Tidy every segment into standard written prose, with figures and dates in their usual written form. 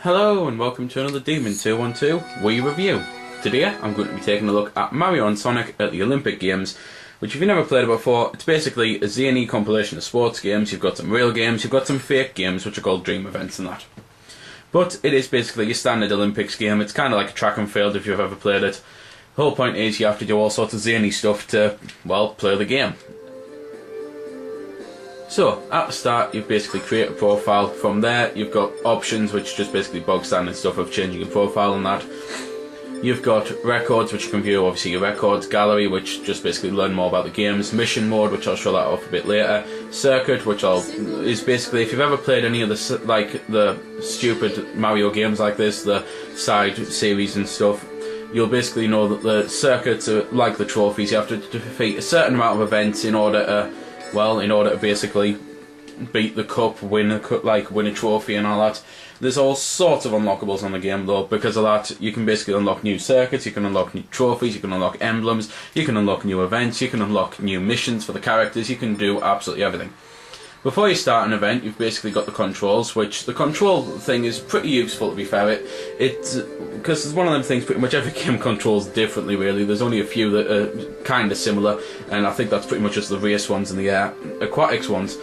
Hello and welcome to another Demon 212 Wii review. Today I'm going to be taking a look at Mario and Sonic at the Olympic Games, which if you've never played it before, it's basically a zany compilation of sports games. You've got some real games, you've got some fake games which are called dream events and that. But it is basically your standard Olympics game. It's kind of like a track and field if you've ever played it. The whole point is you have to do all sorts of zany stuff to, well, play the game. So, at the start, you basically create a profile. From there, you've got options, which just basically bog standard stuff of changing your profile and that. You've got records, which you can view, obviously your records, gallery, which just basically learn more about the games, mission mode, which I'll show that off a bit later, circuit, which is basically, if you've ever played any of the stupid Mario games like this, the side series and stuff, you'll basically know that the circuits are like the trophies. You have to defeat a certain amount of events in order to basically beat the cup, win a trophy and all that. There's all sorts of unlockables on the game though. Because of that, you can basically unlock new circuits, you can unlock new trophies, you can unlock emblems, you can unlock new events, you can unlock new missions for the characters, you can do absolutely everything. Before you start an event, you've basically got the controls, which the control thing is pretty useful, to be fair. Because it's one of them things pretty much every game controls differently, really. There's only a few that are kind of similar, and I think that's pretty much just the race ones and the aquatics ones.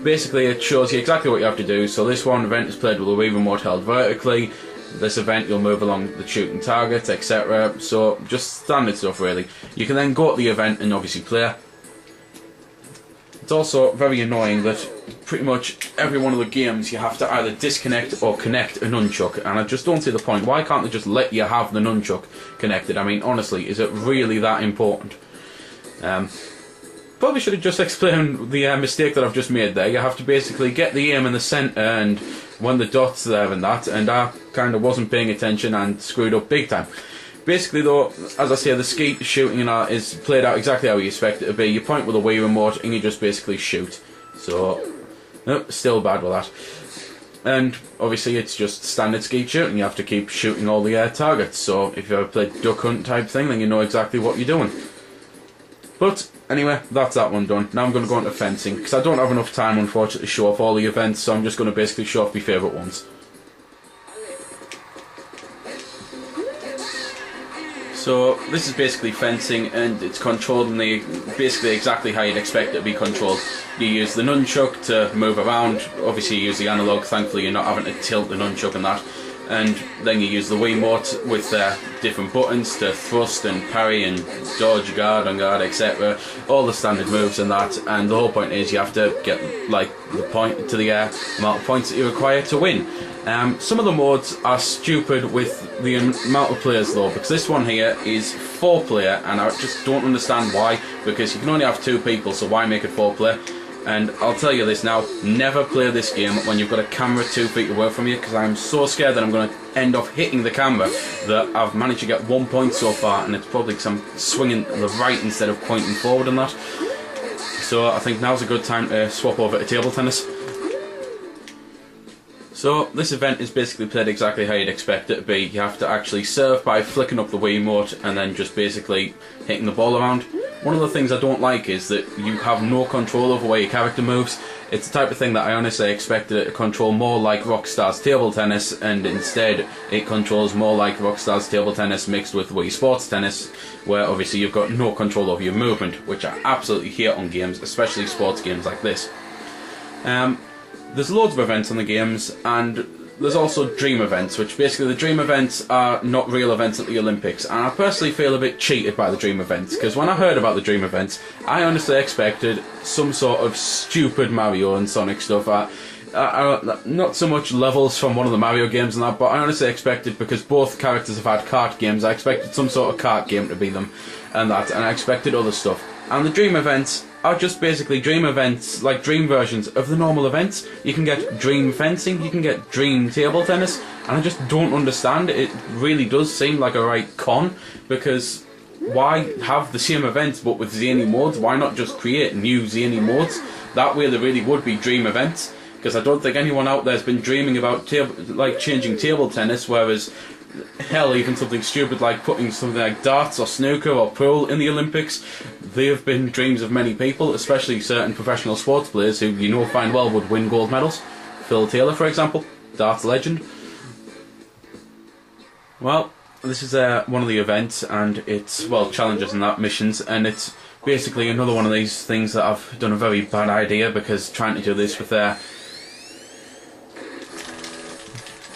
Basically, it shows you exactly what you have to do. So this one event is played with a Wii remote held vertically. This event, you'll move along the shooting targets, etc. So, just standard stuff, really. You can then go to the event and obviously play. It's also very annoying that pretty much every one of the games you have to either disconnect or connect a nunchuck, and I just don't see the point. Why can't they just let you have the nunchuck connected? I mean, honestly, is it really that important? Probably should have just explained the mistake that I've just made there. You have to basically get the aim in the centre and when the dot's there and that, and I kind of wasn't paying attention and screwed up big time. Basically though, as I say, the skeet shooting and that is played out exactly how you expect it to be. You point with a Wii remote and you just basically shoot. So, nope, still bad with that. And obviously it's just standard skeet shooting. You have to keep shooting all the targets. So if you ever played Duck Hunt type thing, then you know exactly what you're doing. But anyway, that's that one done. Now I'm going to go into fencing, because I don't have enough time unfortunately to show off all the events, so I'm just going to basically show off my favourite ones. So this is basically fencing, and it's controlled in basically exactly how you'd expect it to be controlled. You use the nunchuck to move around. Obviously you use the analog. Thankfully you're not having to tilt the nunchuck and that. And then you use the Wiimote with different buttons to thrust and parry and dodge, guard, on guard, etc. All the standard moves and that. And the whole point is you have to get the point to the amount of points that you require to win. Some of the modes are stupid with the amount of players though, because this one here is 4-player, and I just don't understand why, because you can only have 2 people, so why make it 4-player? And I'll tell you this now, never play this game when you've got a camera 2 feet away from you, because I'm so scared that I'm going to end up hitting the camera that I've managed to get 1 point so far, and it's probably because I'm swinging to the right instead of pointing forward and that. So I think now's a good time to swap over to table tennis. So this event is basically played exactly how you'd expect it to be. You have to actually serve by flicking up the Wiimote and then just basically hitting the ball around. One of the things I don't like is that you have no control over where your character moves. It's the type of thing that I honestly expected it to control more like Rockstar's Table Tennis, and instead it controls more like Rockstar's Table Tennis mixed with Wii Sports Tennis, where obviously you've got no control over your movement, which I absolutely hate on games, especially sports games like this. There's loads of events on the games, and there's also dream events, which basically the dream events are not real events at the Olympics, and I personally feel a bit cheated by the dream events, because when I heard about the dream events, I honestly expected some sort of stupid Mario and Sonic stuff. Not so much levels from one of the Mario games and that, but I honestly expected, because both characters have had kart games, I expected some sort of kart game to be them, and I expected other stuff. And the dream events are just basically dream events, like dream versions of the normal events. You can get dream fencing, you can get dream table tennis, and I just don't understand. It really does seem like a right con, because why have the same events but with zany modes? Why not just create new zany modes? That way there really would be dream events, because I don't think anyone out there has been dreaming about changing table tennis, whereas hell, even something stupid like putting something like darts or snooker or pool in the Olympics, they have been dreams of many people, especially certain professional sports players who you know fine well would win gold medals. Phil Taylor, for example, darts legend. Well, this is one of the events, and it's, well, challenges and that, missions, and it's basically another one of these things that I've done a very bad idea, because trying to do this with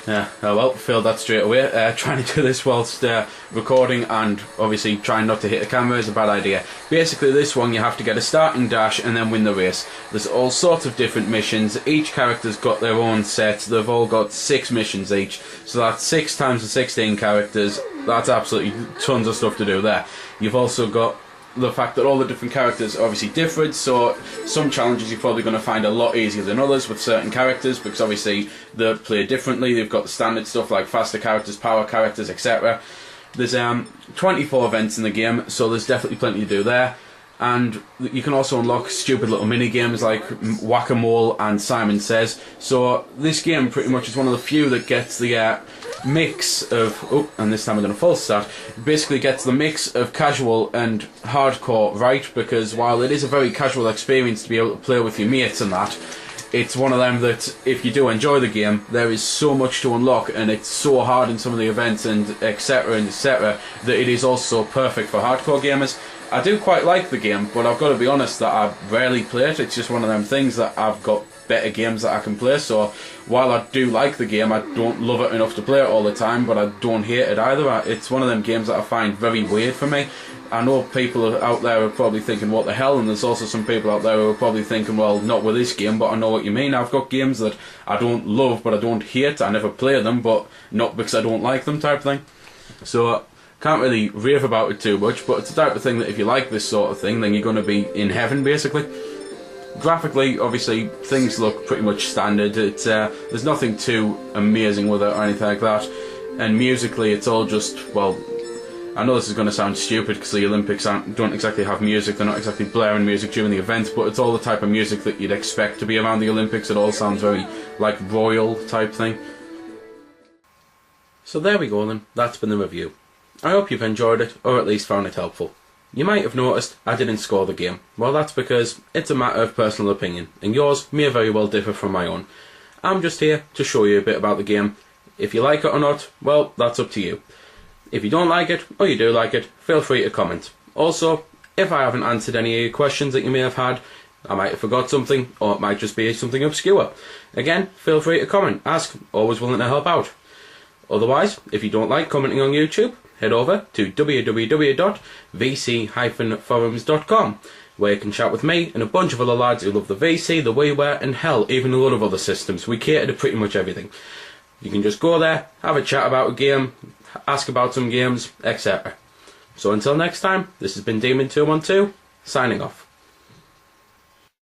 oh well, failed that straight away. Trying to do this whilst recording and obviously trying not to hit the camera is a bad idea. Basically this one you have to get a starting dash and then win the race. There's all sorts of different missions. Each character's got their own set. They've all got 6 missions each. So that's 6 times the 16 characters. That's absolutely tons of stuff to do there. You've also got the fact that all the different characters are obviously different, so some challenges you're probably going to find a lot easier than others with certain characters, because obviously they play differently. They've got the standard stuff like faster characters, power characters, etc. There's 24 events in the game, so there's definitely plenty to do there. And you can also unlock stupid little mini games like Whack-A-Mole and Simon Says. So this game pretty much is one of the few that gets the mix of, oh, and this time I'm going to false start, basically gets the mix of casual and hardcore right, because while it is a very casual experience to be able to play with your mates and that, it's one of them that if you do enjoy the game, there is so much to unlock, and it's so hard in some of the events and etc that it is also perfect for hardcore gamers. I do quite like the game, but I've got to be honest that I rarely play it. It's just one of them things that I've got better games that I can play, so while I do like the game, I don't love it enough to play it all the time, but I don't hate it either. It's one of them games that I find very weird for me. I know people out there are probably thinking, what the hell, and there's also some people out there who are probably thinking, well, not with this game, but I know what you mean. I've got games that I don't love, but I don't hate. I never play them, but not because I don't like them type thing. So can't really rave about it too much, but it's the type of thing that if you like this sort of thing, then you're going to be in heaven, basically. Graphically, obviously, things look pretty much standard. It's there's nothing too amazing with it or anything like that. And musically, it's all just, well, I know this is going to sound stupid because the Olympics don't exactly have music. They're not exactly blaring music during the events, but it's all the type of music that you'd expect to be around the Olympics. It all sounds very, like, royal type thing. So there we go then. That's been the review. I hope you've enjoyed it, or at least found it helpful. You might have noticed I didn't score the game. Well, that's because it's a matter of personal opinion, and yours may very well differ from my own. I'm just here to show you a bit about the game. If you like it or not, well, that's up to you. If you don't like it, or you do like it, feel free to comment. Also, if I haven't answered any of your questions that you may have had, I might have forgot something, or it might just be something obscure. Again, feel free to comment, ask, always willing to help out. Otherwise, if you don't like commenting on YouTube, head over to www.vc-forums.com, where you can chat with me and a bunch of other lads who love the VC, the WiiWare, and hell, even a lot of other systems. We cater to pretty much everything. You can just go there, have a chat about a game, ask about some games, etc. So until next time, this has been Demon212, signing off.